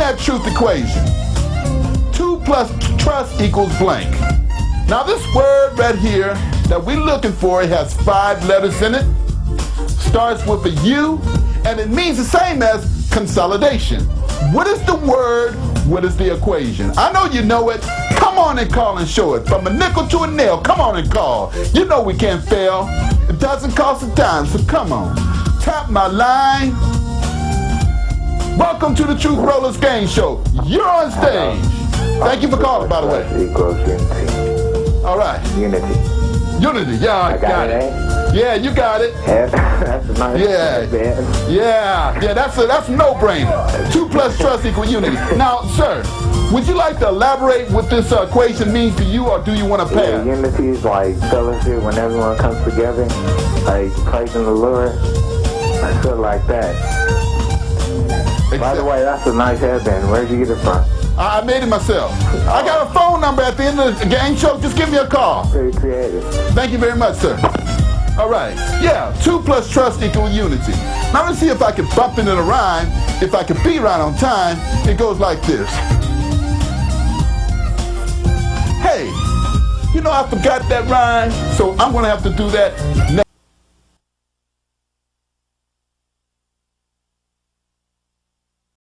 that truth equation. 2 plus trust equals blank. Now this word right here that we're looking for, it has 5 letters in it. Starts with a U, and it means the same as consolidation. What is the word? What is the equation? I know you know it. Come on and call and show it. From a nickel to a nail, come on and call. You know we can't fail. It doesn't cost a dime, so come on. Tap my line. Welcome to the Truth Rollers Game Show. You're on stage. Thank you for calling, by the way. Equals unity. All right. Unity. Unity, yeah, I got it. Yeah, you got it. That's a nice man. Yeah, that's a no-brainer. 2 plus trust equal unity. Now, sir, would you like to elaborate what this equation means to you, or do you want to pass? Yeah, unity is like fellowship when everyone comes together, like praising the Lord. I feel like that. By the way, that's a nice headband. Where'd you get it from? I made it myself. I got a phone number at the end of the game show. Just give me a call. Pretty creative. Thank you very much, sir. All right. Yeah, 2 plus trust equal unity. Now let's see if I can bump into the rhyme. If I can be right on time, it goes like this. Hey, you know I forgot that rhyme, so I'm going to have to do that next.